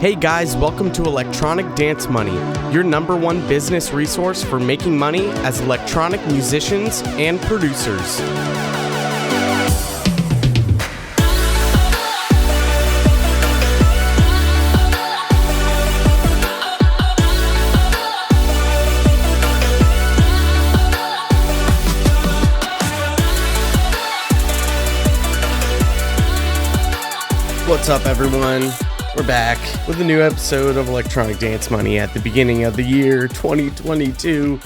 Hey guys, welcome to Electronic Dance Money, your number one business resource for making money as electronic musicians and producers. What's up, everyone? We're back with a new episode of Electronic Dance Money at the beginning of the year 2022.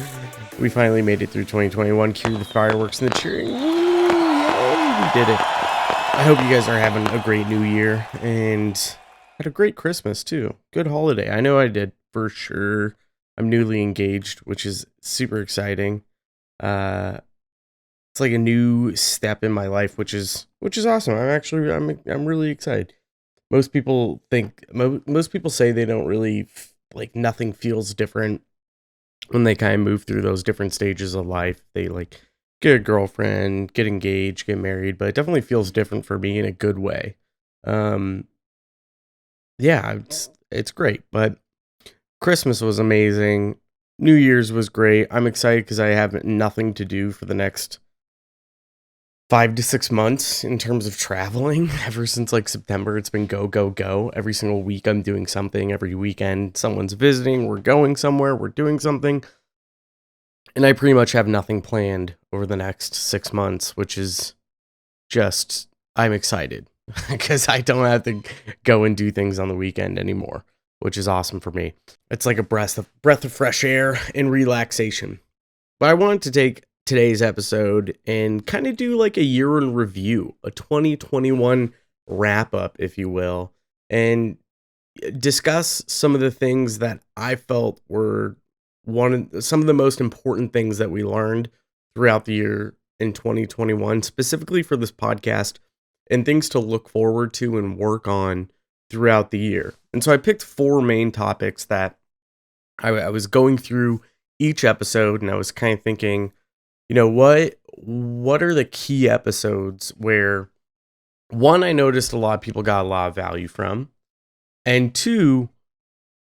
We finally made it through 2021. Cue the fireworks and the cheering. Woo, yay, we did it. I hope you guys are having a great new year and had a great Christmas too. Good holiday. I know I did for sure. I'm newly engaged, which is super exciting. It's like a new step in my life, which is awesome. I'm really excited. Most people say they don't really, like, nothing feels different when they kind of move through those different stages of life. They, like, get a girlfriend, get engaged, get married, but it definitely feels different for me in a good way. Yeah, it's great, but Christmas was amazing. New Year's was great. I'm excited because I have nothing to do for the next 5 to 6 months in terms of traveling. Ever since like September, it's been go, go, go. Every single week I'm doing something. Every weekend someone's visiting, we're going somewhere, we're doing something. And I pretty much have nothing planned over the next 6 months, which is just, I'm excited because I don't have to go and do things on the weekend anymore, which is awesome for me. It's like a breath of fresh air and relaxation. But I wanted to take today's episode and kind of do like a year in review, a 2021 wrap up, if you will, and discuss some of the things that I felt were some of the most important things that we learned throughout the year in 2021, specifically for this podcast, and things to look forward to and work on throughout the year. And so I picked 4 main topics that I was going through each episode, and I was kind of thinking, you know, what are the key episodes where, one, I noticed a lot of people got a lot of value from, and 2,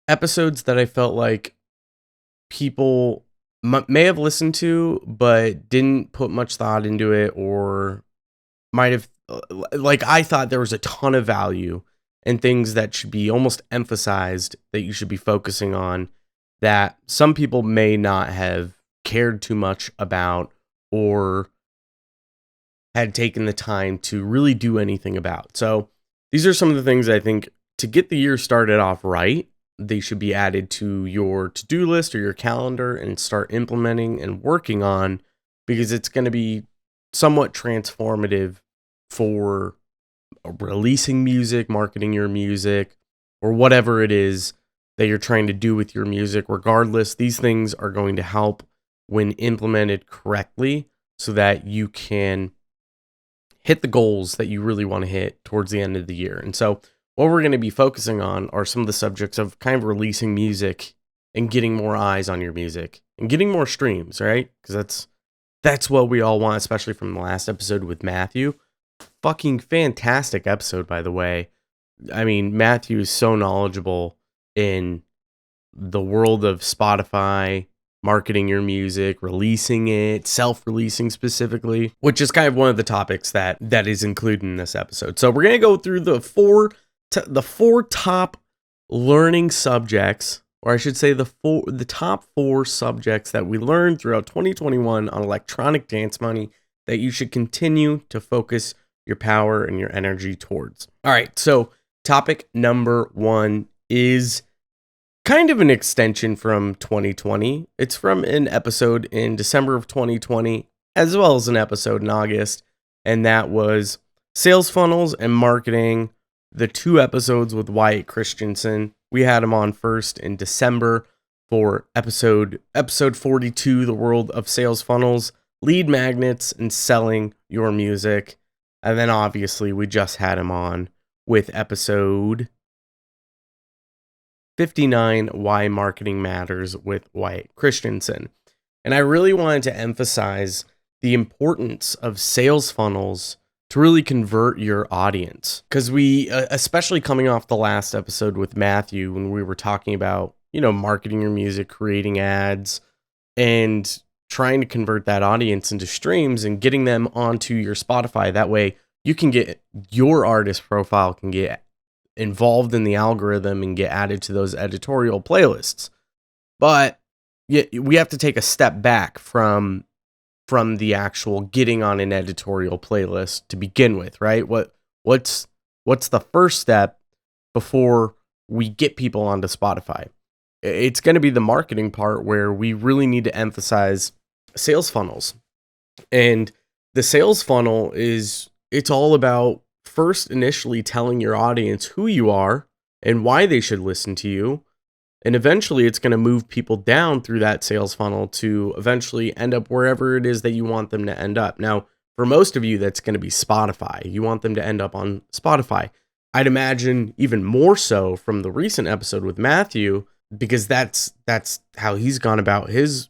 episodes that I felt like people may have listened to but didn't put much thought into it, or might have, like, I thought there was a ton of value and things that should be almost emphasized that you should be focusing on that some people may not have cared too much about or had taken the time to really do anything about. So these are some of the things I think to get the year started off right, they should be added to your to-do list or your calendar and start implementing and working on, because it's going to be somewhat transformative for releasing music, marketing your music, or whatever it is that you're trying to do with your music. Regardless, these things are going to help when implemented correctly so that you can hit the goals that you really want to hit towards the end of the year. And so what we're going to be focusing on are some of the subjects of kind of releasing music and getting more eyes on your music and getting more streams, right? Because that's what we all want, especially from the last episode with Matthew. Fucking fantastic episode, by the way. I mean, Matthew is so knowledgeable in the world of Spotify, marketing your music, releasing it, self-releasing specifically, which is kind of one of the topics that is included in this episode. So we're going to go through the four top learning subjects, or I should say the top 4 subjects that we learned throughout 2021 on Electronic Dance Money that you should continue to focus your power and your energy towards. All right, so topic number 1 is kind of an extension from 2020. It's from an episode in December of 2020, as well as an episode in August, and that was sales funnels and marketing, the 2 episodes with Wyatt Christensen. We had him on first in December for episode 42, The World of Sales Funnels, Lead Magnets, and Selling Your Music. And then obviously we just had him on with episode 59, Why Marketing Matters, with Wyatt Christensen. And I really wanted to emphasize the importance of sales funnels to really convert your audience. Because we, especially coming off the last episode with Matthew, when we were talking about, marketing your music, creating ads, and trying to convert that audience into streams and getting them onto your Spotify. That way you can get your artist profile can get involved in the algorithm and get added to those editorial playlists. But yeah, we have to take a step back from the actual getting on an editorial playlist to begin with, right? What's the first step before we get people onto Spotify? It's going to be the marketing part, where we really need to emphasize sales funnels. And the sales funnel it's all about first initially telling your audience who you are and why they should listen to you. And eventually it's going to move people down through that sales funnel to eventually end up wherever it is that you want them to end up. Now, for most of you, that's going to be Spotify. You want them to end up on Spotify. I'd imagine even more so from the recent episode with Matthew, because that's how he's gone about his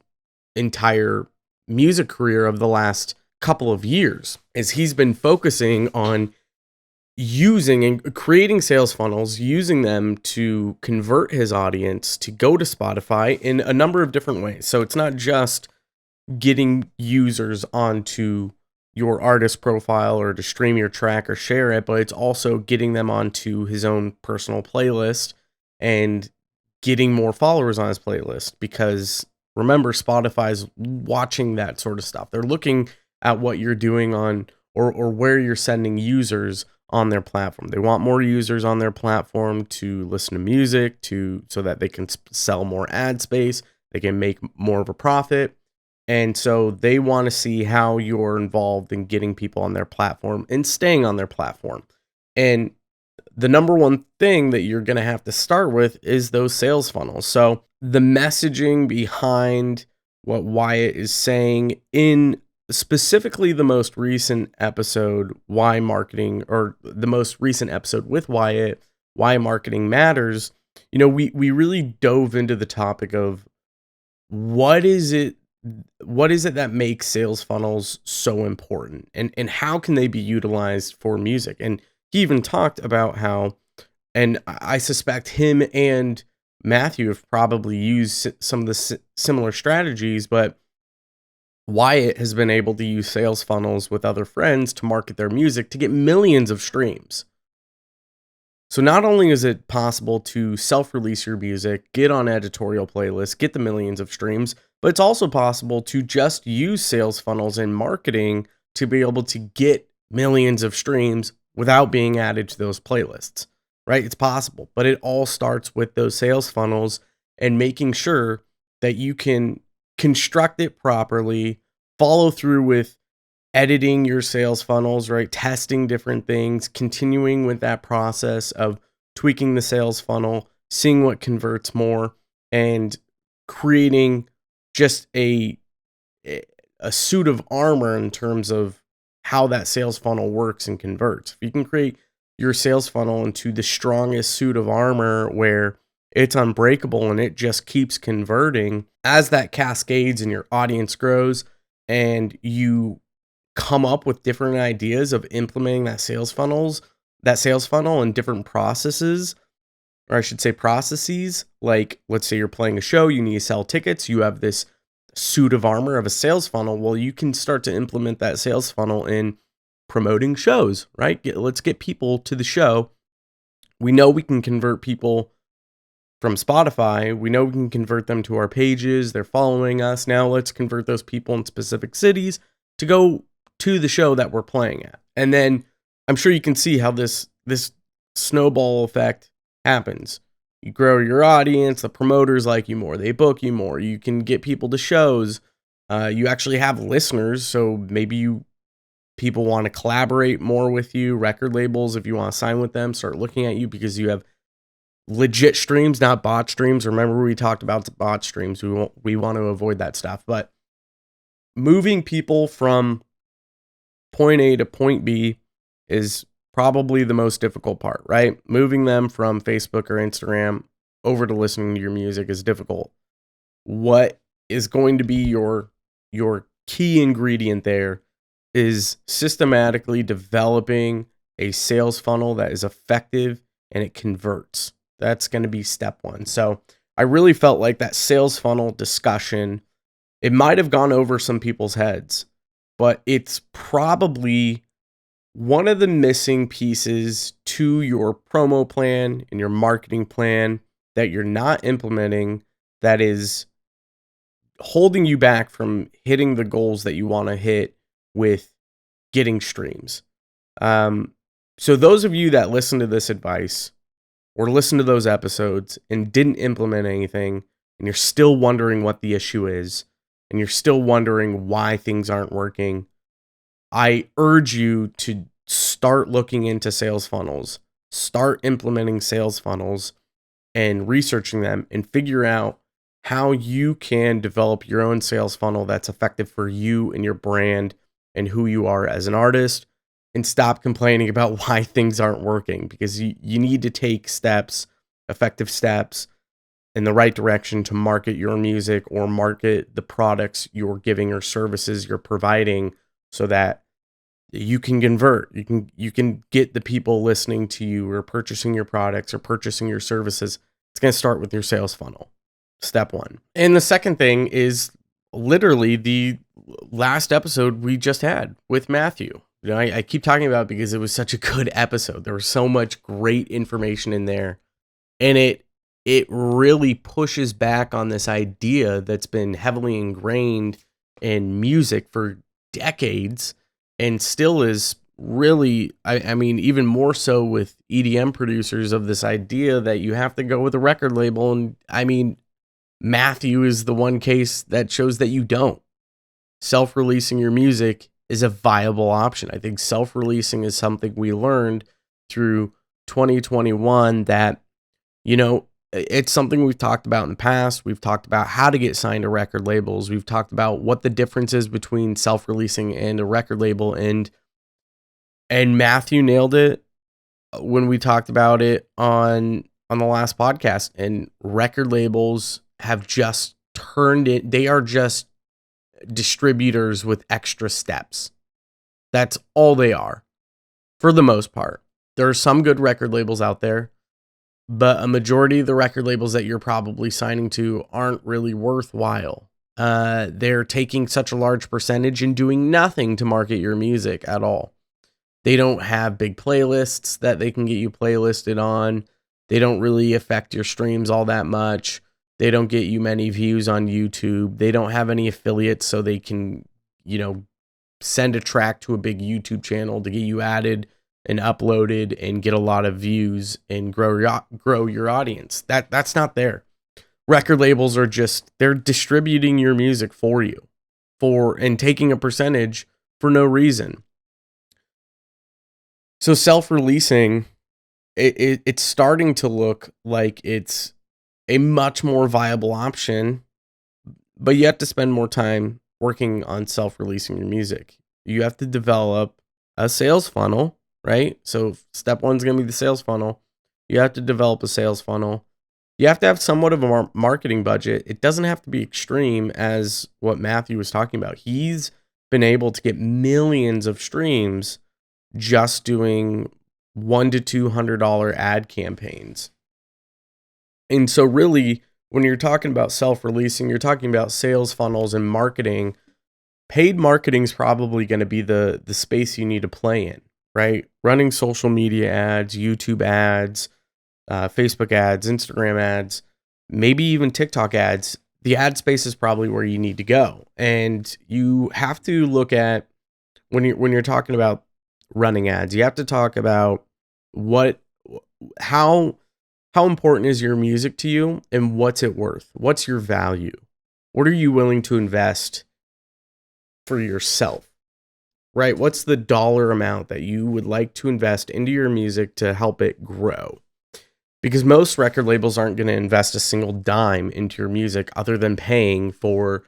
entire music career of the last couple of years, is he's been focusing on using and creating sales funnels, using them to convert his audience to go to Spotify in a number of different ways. So it's not just getting users onto your artist profile or to stream your track or share it, but it's also getting them onto his own personal playlist and getting more followers on his playlist. Because remember, Spotify's watching that sort of stuff. They're looking at what you're doing on or where you're sending users on their platform. They want more users on their platform to listen to music, so that they can sell more ad space, they can make more of a profit. And so they want to see how you're involved in getting people on their platform and staying on their platform. And the number one thing that you're going to have to start with is those sales funnels. So the messaging behind what Wyatt is saying in specifically the most recent episode, why marketing, or the most recent episode with Wyatt, why marketing matters, we really dove into the topic of what is it that makes sales funnels so important, and how can they be utilized for music. And he even talked about how, and I suspect him and Matthew have probably used some of the similar strategies, but Wyatt has been able to use sales funnels with other friends to market their music to get millions of streams. So not only is it possible to self-release your music, get on editorial playlists, get the millions of streams, but it's also possible to just use sales funnels and marketing to be able to get millions of streams without being added to those playlists, right? It's possible, but it all starts with those sales funnels and making sure that you can construct it properly, follow through with editing your sales funnels, right? Testing different things, continuing with that process of tweaking the sales funnel, seeing what converts more, and creating just a suit of armor in terms of how that sales funnel works and converts. If you can create your sales funnel into the strongest suit of armor where it's unbreakable and it just keeps converting, as that cascades and your audience grows and you come up with different ideas of implementing that sales funnel and different processes, or I should say processes. Like, let's say you're playing a show, you need to sell tickets, you have this suit of armor of a sales funnel. Well, you can start to implement that sales funnel in promoting shows, right? Let's get people to the show. We know we can convert people from Spotify. We know we can convert them to our pages. They're following us. Now let's convert those people in specific cities to go to the show that we're playing at. And then I'm sure you can see how this snowball effect happens. You grow your audience, the promoters like you more, they book you more, you can get people to shows, you actually have listeners, so maybe people want to collaborate more with you, record labels, if you want to sign with them, start looking at you because you have legit streams, not bot streams. Remember, we talked about bot streams. We want to avoid that stuff. But moving people from point A to point B is probably the most difficult part, right? Moving them from Facebook or Instagram over to listening to your music is difficult. What is going to be your key ingredient there is systematically developing a sales funnel that is effective and it converts. That's going to be step one. So I really felt like that sales funnel discussion, it might have gone over some people's heads, but it's probably one of the missing pieces to your promo plan and your marketing plan that you're not implementing, that is holding you back from hitting the goals that you want to hit with getting streams. So those of you that listen to this advice or listen to those episodes and didn't implement anything, and you're still wondering what the issue is, and you're still wondering why things aren't working, I urge you to start looking into sales funnels, start implementing sales funnels and researching them, and figure out how you can develop your own sales funnel that's effective for you and your brand and who you are as an artist, and stop complaining about why things aren't working, because you need to take steps, effective steps in the right direction to market your music or market the products you're giving or services you're providing, so that you can convert. You can get the people listening to you or purchasing your products or purchasing your services. It's going to start with your sales funnel. Step one. And the second thing is literally the last episode we just had with Matthew. You know, I keep talking about it because it was such a good episode. There was so much great information in there. And it really pushes back on this idea that's been heavily ingrained in music for decades, and still is really, I mean, even more so with EDM producers, of this idea that you have to go with a record label. And I mean, Matthew is the one case that shows that you don't. Self-releasing your music is a viable option. I think self-releasing is something we learned through 2021 that, you know, it's something we've talked about in the past. We've talked about how to get signed to record labels. We've talked about what the difference is between self-releasing and a record label. And Matthew nailed it when we talked about it on the last podcast. And record labels have just turned it. They are just distributors with extra steps. That's all they are, for the most part. There are some good record labels out there, but a majority of the record labels that you're probably signing to aren't really worthwhile. They're taking such a large percentage and doing nothing to market your music at all. They don't have big playlists that they can get you playlisted on. They don't really affect your streams all that much. They don't get you many views on YouTube. They don't have any affiliates, so they can, you know, send a track to a big YouTube channel to get you added and uploaded and get a lot of views and grow your audience. That's not there. Record labels are just, they're distributing your music for you and taking a percentage for no reason. So self-releasing, it's starting to look like it's a much more viable option, but you have to spend more time working on self-releasing your music. You have to develop a sales funnel, right? So step one is going to be the sales funnel. You have to develop a sales funnel. You have to have somewhat of a marketing budget. It doesn't have to be extreme as what Matthew was talking about. He's been able to get millions of streams just doing $100 to $200 ad campaigns. And so really, when you're talking about self-releasing, you're talking about sales funnels and marketing. Paid marketing is probably going to be the space you need to play in, right? Running social media ads, YouTube ads, Facebook ads, Instagram ads, maybe even TikTok ads. The ad space is probably where you need to go. And you have to look at, when you're talking about running ads, you have to talk about how important is your music to you, and what's it worth? What's your value? What are you willing to invest for yourself, right? What's the dollar amount that you would like to invest into your music to help it grow? Because most record labels aren't going to invest a single dime into your music other than paying for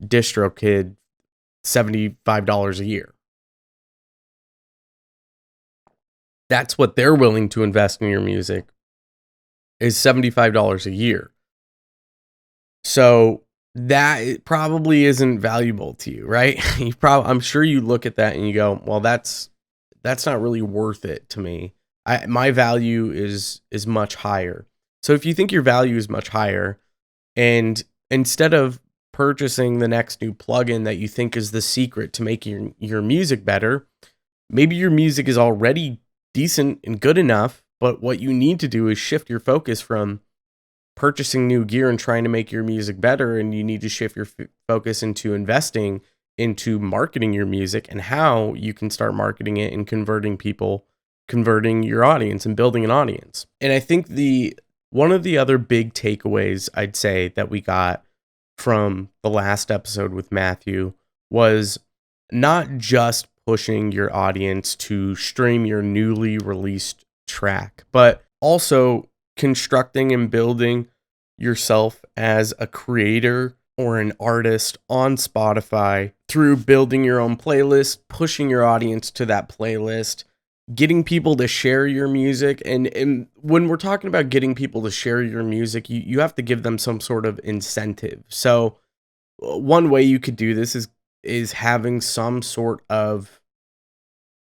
DistroKid $75 a year. That's what they're willing to invest in your music, is $75 a year. So that it probably isn't valuable to you, right? I'm sure you look at that and you go, well, that's not really worth it to me. My value is much higher. So if you think your value is much higher, and instead of purchasing the next new plugin that you think is the secret to making your music better, maybe your music is already decent and good enough, but what you need to do is shift your focus from purchasing new gear and trying to make your music better, and you need to shift your focus into investing into marketing your music and how you can start marketing it and converting your audience and building an audience. And I think the one of the other big takeaways I'd say that we got from the last episode with Matthew was not just pushing your audience to stream your newly released track, but also constructing and building yourself as a creator or an artist on Spotify through building your own playlist, pushing your audience to that playlist, getting people to share your music. And when we're talking about getting people to share your music, you have to give them some sort of incentive. So one way you could do this is having some sort of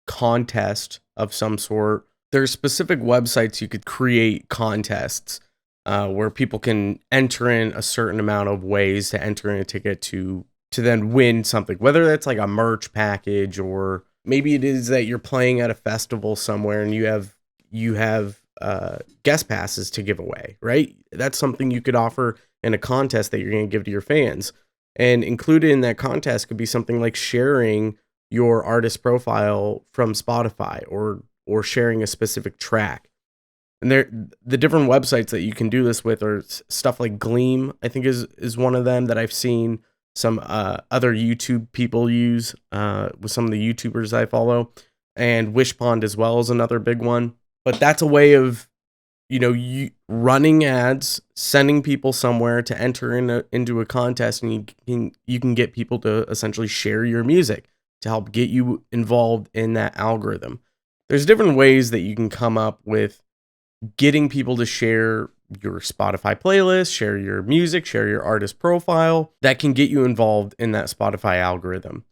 contest of some sort. There's specific websites you could create contests where people can enter in a certain amount of ways to enter in a ticket to then win something, whether that's like a merch package, or maybe it is that you're playing at a festival somewhere and you have guest passes to give away, right? That's something you could offer in a contest that you're going to give to your fans. And included in that contest could be something like sharing your artist profile from Spotify, or sharing a specific track. And the different websites that you can do this with are stuff like Gleam, I think is one of them that I've seen some other YouTube people use with some of the YouTubers I follow, and Wishpond as well is another big one. But that's a way of, you running ads, sending people somewhere to enter into a contest, and you can get people to essentially share your music to help get you involved in that algorithm. There's different ways that you can come up with getting people to share your Spotify playlist, share your music, share your artist profile that can get you involved in that Spotify algorithm.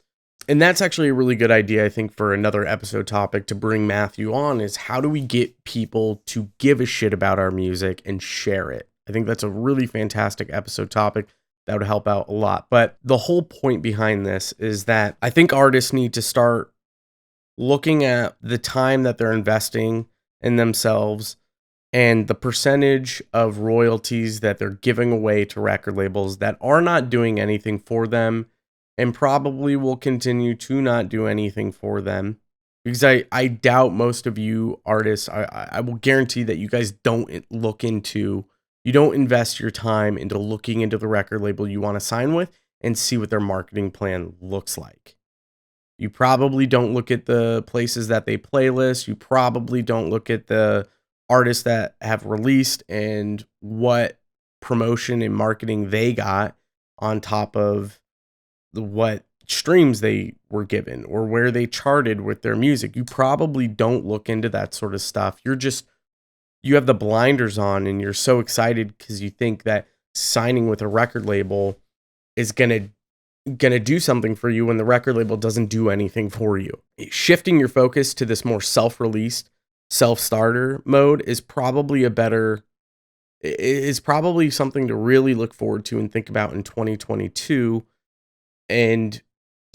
And that's actually a really good idea, I think, for another episode topic to bring Matthew on, is how do we get people to give a shit about our music and share it? I think that's a really fantastic episode topic that would help out a lot. But the whole point behind this is that I think artists need to start looking at the time that they're investing in themselves and the percentage of royalties that they're giving away to record labels that are not doing anything for them and probably will continue to not do anything for them. Because I doubt most of you artists, I will guarantee that you guys don't you don't invest your time into looking into the record label you want to sign with and see what their marketing plan looks like. You probably don't look at the places that they playlist. You probably don't look at the artists that have released and what promotion and marketing they got on top of what streams they were given or where they charted with their music. You probably don't look into that sort of stuff. You have the blinders on and you're so excited because you think that signing with a record label is gonna do something for you when the record label doesn't do anything for you. Shifting your focus to this more self-released, self-starter mode is probably something to really look forward to and think about in 2022, and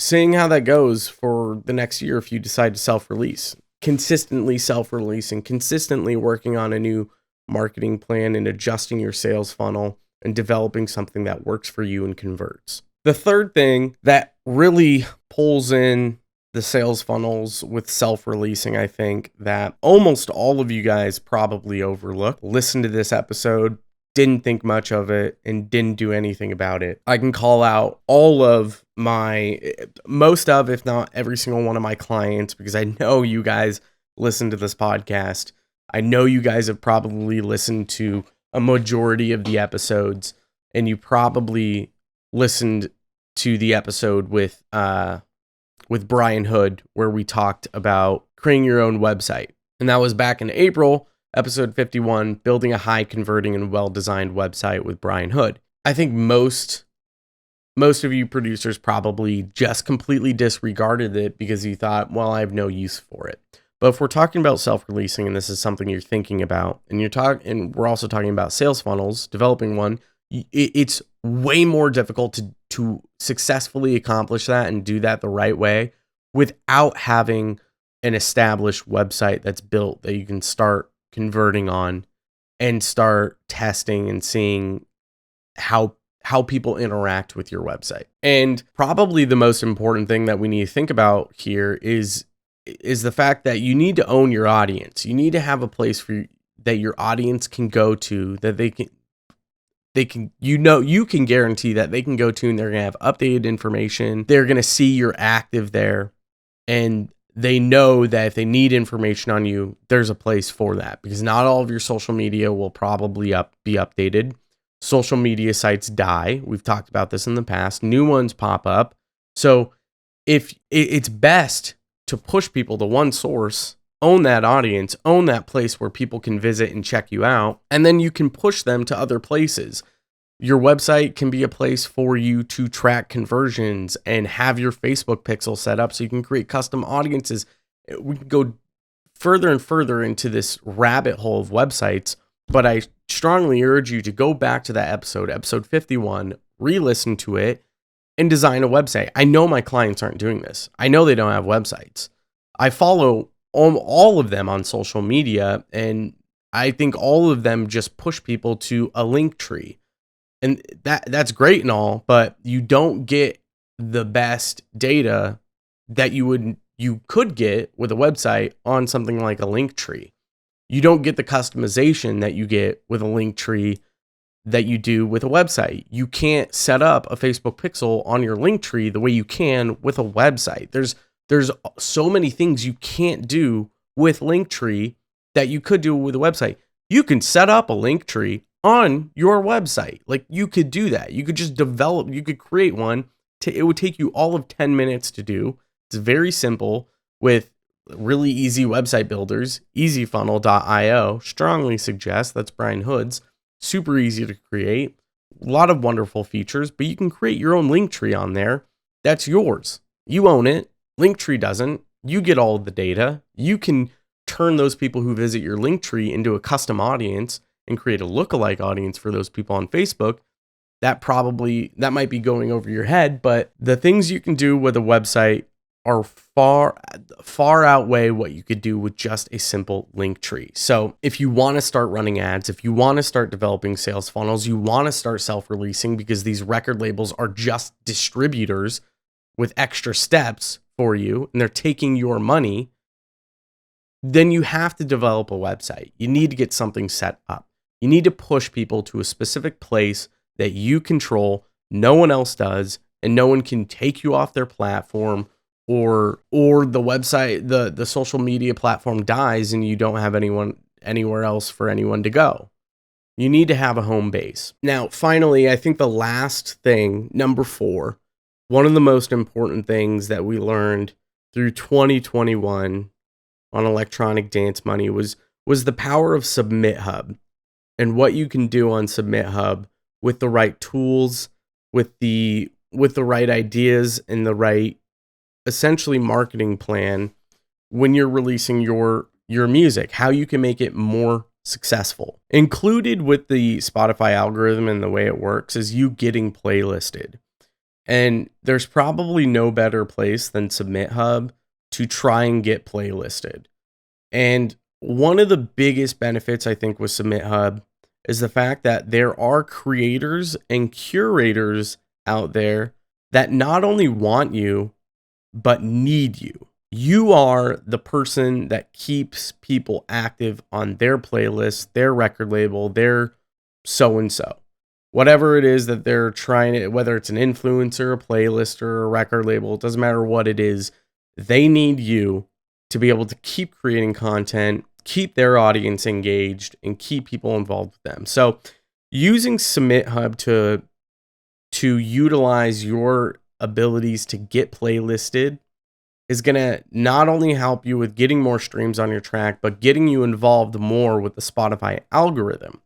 seeing how that goes for the next year if you decide to self-release. Consistently self-releasing, consistently working on a new marketing plan and adjusting your sales funnel and developing something that works for you and converts. The third thing that really pulls in the sales funnels with self-releasing, I think, that almost all of you guys probably overlooked, listen to this episode, didn't think much of it, and didn't do anything about it. I can call out most of, if not every single one of my clients, because I know you guys listen to this podcast. I know you guys have probably listened to a majority of the episodes, and you probably listened to the episode with Brian Hood, where we talked about creating your own website. And that was back in April, episode 51, building a high converting and well-designed website with Brian Hood. I think most most of you producers probably just completely disregarded it because you thought, well, I have no use for it. But if we're talking about self-releasing, and this is something you're thinking about, and we're also talking about sales funnels, developing one, it's way more difficult to successfully accomplish that and do that the right way without having an established website that's built that you can start converting on and start testing and seeing how people interact with your website. And probably the most important thing that we need to think about here is the fact that you need to own your audience. You need to have a place that your audience can go to, that they can you can guarantee that they can go to and they're going to have updated information. They're going to see you're active there, and they know that if they need information on you, there's a place for that, because not all of your social media will probably be updated. Social media sites die. We've talked about this in the past. New ones pop up. So if it's best to push people to one source, own that audience, own that place where people can visit and check you out, and then you can push them to other places. Your website can be a place for you to track conversions and have your Facebook pixel set up so you can create custom audiences. We can go further and further into this rabbit hole of websites, but I strongly urge you to go back to that episode 51, re-listen to it, and design a website. I know my clients aren't doing this. I know they don't have websites. I follow all of them on social media, and I think all of them just push people to a link tree. And that's great and all, but you don't get the best data that you could get with a website on something like a link tree. You don't get the customization that you get with a link tree that you do with a website. You can't set up a Facebook pixel on your link tree the way you can with a website. There's so many things you can't do with Linktree that you could do with a website. You can set up a Linktree on your website. Like, you could do that. You could just you could create one. It would take you all of 10 minutes to do. It's very simple with really easy website builders. easyfunnel.io, strongly suggest. That's Brian Hood's. Super easy to create. A lot of wonderful features, but you can create your own Linktree on there. That's yours. You own it. Linktree doesn't. You get all of the data. You can turn those people who visit your Linktree into a custom audience and create a lookalike audience for those people on Facebook. That might be going over your head, but the things you can do with a website are far outweigh what you could do with just a simple link tree. So if you want to start running ads, if you want to start developing sales funnels, you want to start self-releasing, because these record labels are just distributors with extra steps for you and they're taking your money, then you have to develop a website. You need to get something set up. You need to push people to a specific place that you control, no one else does, and no one can take you off their platform, or the website, the social media platform dies and you don't have anywhere else for anyone to go. You need to have a home base. Now, finally, I think the last thing, number 4, one of the most important things that we learned through 2021 on Electronic Dance Money was the power of Submit Hub, and what you can do on Submit Hub with the right tools, with the right ideas, and the right, essentially, marketing plan when you're releasing your music, how you can make it more successful. Included with the Spotify algorithm and the way it works is you getting playlisted. And there's probably no better place than Submit Hub to try and get playlisted. And one of the biggest benefits, I think, with Submit Hub is the fact that there are creators and curators out there that not only want you, but need you. You are the person that keeps people active on their playlist, their record label, their so-and-so. Whatever it is that they're trying to, whether it's an influencer, a playlist, or a record label, it doesn't matter what it is, they need you to be able to keep creating content, keep their audience engaged, and keep people involved with them. So using Submit Hub to utilize your abilities to get playlisted is going to not only help you with getting more streams on your track, but getting you involved more with the Spotify algorithm,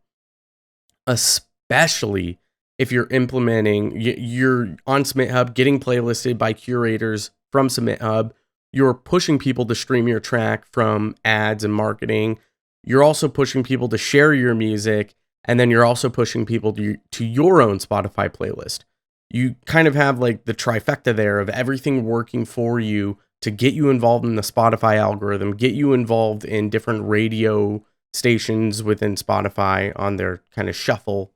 especially if you're implementing, you're on Submit Hub, getting playlisted by curators from Submit Hub. You're pushing people to stream your track from ads and marketing. You're also pushing people to share your music. And then you're also pushing people to your own Spotify playlist. You kind of have like the trifecta there of everything working for you to get you involved in the Spotify algorithm, get you involved in different radio stations within Spotify on their kind of shuffle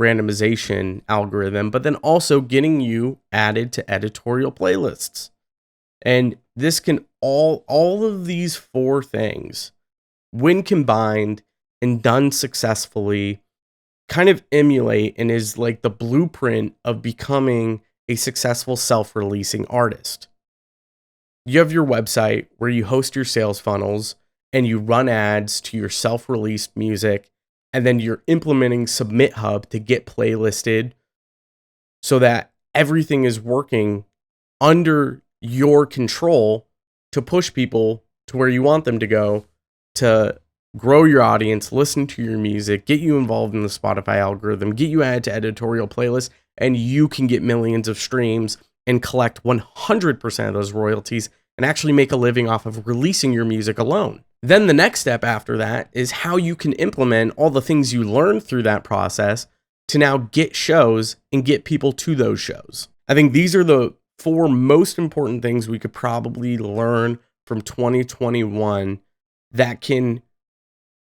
randomization algorithm, but then also getting you added to editorial playlists. And this can all of these four things, when combined and done successfully, kind of emulate and is like the blueprint of becoming a successful self-releasing artist. You have your website where you host your sales funnels and you run ads to your self-released music, and then you're implementing Submit Hub to get playlisted so that everything is working under your control to push people to where you want them to go, to grow your audience, listen to your music, get you involved in the Spotify algorithm, get you added to editorial playlists, and you can get millions of streams and collect 100% of those royalties and actually make a living off of releasing your music alone. Then the next step after that is how you can implement all the things you learned through that process to now get shows and get people to those shows. I think these are the four most important things we could probably learn from 2021 that can,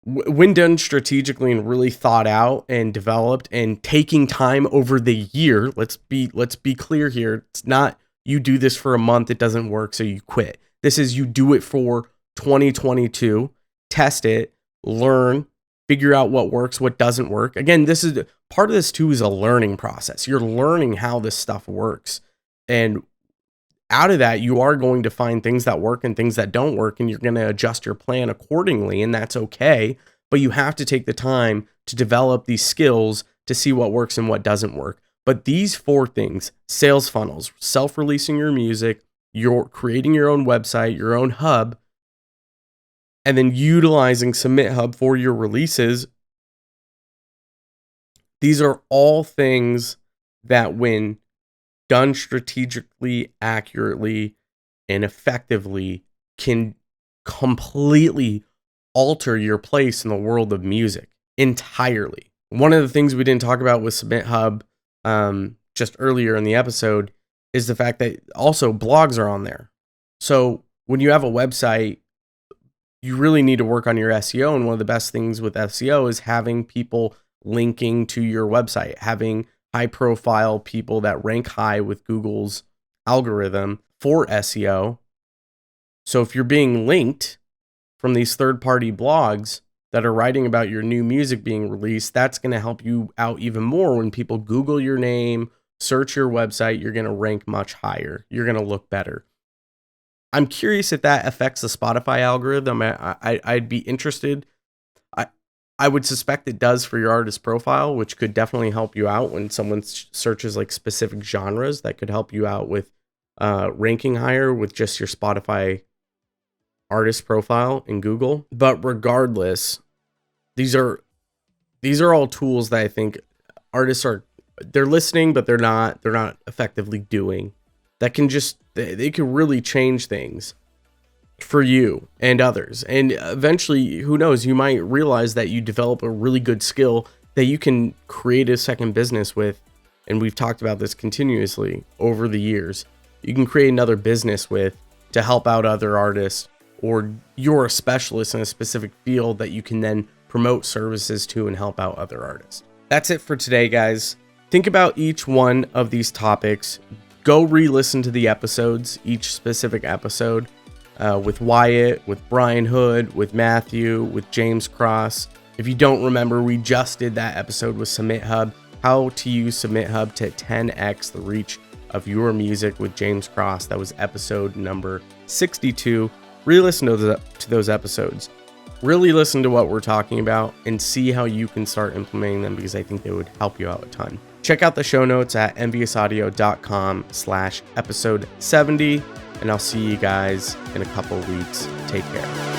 when done strategically and really thought out and developed and taking time over the year, let's be clear here. It's not you do this for a month, it doesn't work, so you quit. This is you do it for 2022, test it, learn, figure out what works, what doesn't work. Again, this is part of this too, is a learning process. You're learning how this stuff works. And out of that, you are going to find things that work and things that don't work, and you're going to adjust your plan accordingly, and that's okay. But you have to take the time to develop these skills to see what works and what doesn't work. But these four things, sales funnels, self-releasing your music, you're creating your own website, your own hub, and then utilizing Submit Hub for your releases, these are all things that, when done strategically, accurately, and effectively, can completely alter your place in the world of music entirely. One of the things we didn't talk about with Submit Hub just earlier in the episode is the fact that also blogs are on there. So when you have a website, you really need to work on your SEO. And one of the best things with SEO is having people linking to your website, having high profile people that rank high with Google's algorithm for SEO. So if you're being linked from these third-party blogs that are writing about your new music being released, that's going to help you out even more. When people Google your name, search your website, you're going to rank much higher. You're going to look better. I'm curious if that affects the Spotify algorithm. I'd be interested. I would suspect it does for your artist profile, which could definitely help you out when someone searches like specific genres. That could help you out with ranking higher with just your Spotify artist profile in Google. But regardless, these are all tools that I think artists they're listening, but they're not effectively doing. That can just, they can really change things for you and others. And eventually, who knows, you might realize that you develop a really good skill that you can create a second business with. And we've talked about this continuously over the years. You can create another business with to help out other artists, or you're a specialist in a specific field that you can then promote services to and help out other artists. That's it for today, guys. Think about each one of these topics. Go re-listen to the episodes, each specific episode, with Wyatt, with Brian Hood, with Matthew, with James Cross. If you don't remember, we just did that episode with Submit Hub, how to use Submit Hub to 10x the reach of your music with James Cross. That was episode number 62. Re-listen to those episodes. Really listen to what we're talking about and see how you can start implementing them, because I think they would help you out a ton. Check out the show notes at enviousaudio.com/episode 70, and I'll see you guys in a couple weeks. Take care.